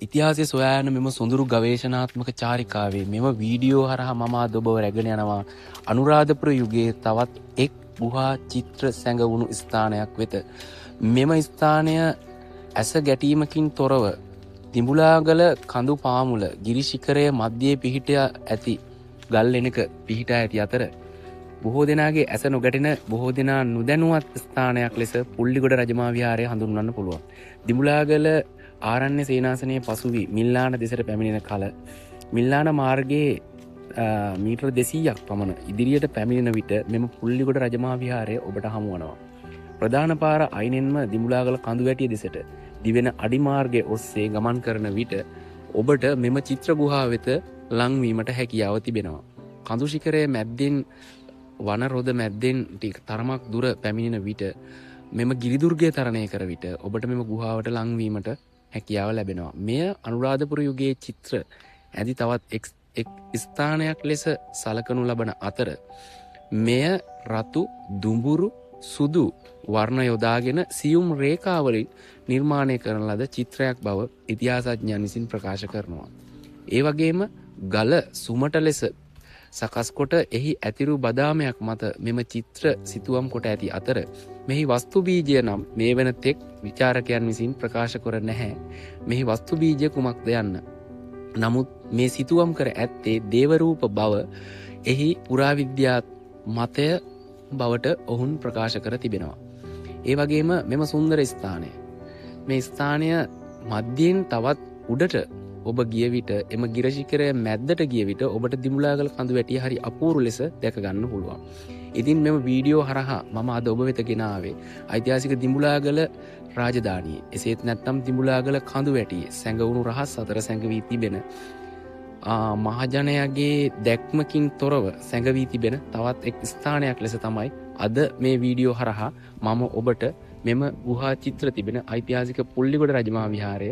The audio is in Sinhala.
ඉතිහාසය සොයායන මෙම සොඳුරු ගවේෂණාත්මක චාරිකාවේ මෙම වීඩියෝ හරහා මම අද ඔබව රැගෙන යනවා අනුරාධපුර යුගයේ තවත් එක් ගුහා චිත්‍ර සැඟවුණු ස්ථානයක් වෙත. මෙම ස්ථානය ඇස ගැටීමකින් තොරව දිඹුලාගල කඳු පාමුල ගිරි ශිඛරයේ මැදේ පිහිට ඇති ගල් ලෙනක පිහිටා ඇති අතර බොහෝ දෙනාගේ ඇස නොගැටෙන බොහෝ දෙනා නොදැනුවත් ස්ථානයක් ලෙස පුල්ලිගොඩ රජමහා විහාරය හඳුන්වන්න පුළුවන්. දිඹුලාගල ආරණ්‍ය සේනාසනයේ පසු වී මිල්ලාන දෙසට පැමිණෙන කල මිල්ලාන මාර්ගයේ මීටර 200ක් පමණ ඉදිරියට පැමිණෙන විට මෙම පුල්ලිගොඩ රජමහා විහාරය ඔබට හමු වනවා. ප්‍රධාන පාර අයිනෙන්ම දිඹුලාගල කඳුවැටිය දෙසට දිවෙන අඩිමාර්ගයේ ඔස්සේ ගමන් කරන විට ඔබට මෙම චිත්‍ර ගුහාව වෙත ලංවීමට හැකියාව තිබෙනවා. කඳු ශිඛරයේ මැද්දෙන් වන රොද මැද්දෙන් තරමක් දුර පැමිණෙන විට මෙම ගිරිදුර්ගය තරණය කර විට ඔබට මෙම ගුහාවට ලංවීමට හැකියාව ලැබෙනවා. මෙය අනුරාධපුර යුගයේ චිත්‍ර ඇති තවත් එක් ස්ථානයක් ලෙස සලකනු ලබන අතර මෙය රතු දුඹුරු සුදු වර්ණ යොදාගෙන සියුම් රේඛාවලින් නිර්මාණය කරන ලද චිත්‍රයක් බව ඉතිහාසඥයන් විසින් ප්‍රකාශ කරනවා. ඒ වගේම ගල සුමට ලෙස සකස් කොට එහි ඇතිරු බදාමයක් මත මෙම චිත්‍ර සිතුවම් කොට ඇති අතර මෙහි වස්තු බීජය නම් මේ වන තෙක් විචාරකයන් විසින් ප්‍රකාශ කර නැහැ. මෙහි වස්තු බීජය කුමක්ද යන්න. නමුත් මේ සිතුවම් කර ඇත්තේ දේවරූප බව එහි පුරාවිද්‍යා මතය බවට ඔවුන් ප්‍රකාශ කර තිබෙනවා. ඒ වගේම මෙම සුන්දර ස්ථානය මේ ස්ථානය මධ්‍යයෙන් තවත් උඩට ඔබ ගිය විට එම ගිරශිඛරය මැද්දට ගිය විට ඔබට දිඹුලාගල කඳුවැටිය හරි අපූර්ව ලෙස දැක ගන්න පුළුවන්. ඉතින් මෙම වීඩියෝ හරහා මම අද ඔබ වෙත ගෙන ආවේ ඓතිහාසික දිඹුලාගල රාජධානියේ එසේත් නැත්නම් දිඹුලාගල කඳුවැටියේ සැඟවුණු රහස් අතර සැඟවී තිබෙන මහජනයාගේ දැක්මකින් තොරව සැඟවී තිබෙන තවත් එක් ස්ථානයක් ලෙස තමයි අද මේ වීඩියෝ හරහා මම ඔබට මෙම ගුහා චිත්‍ර තිබෙන ඓතිහාසික පුල්ලිගොඩ රජමහා විහාරය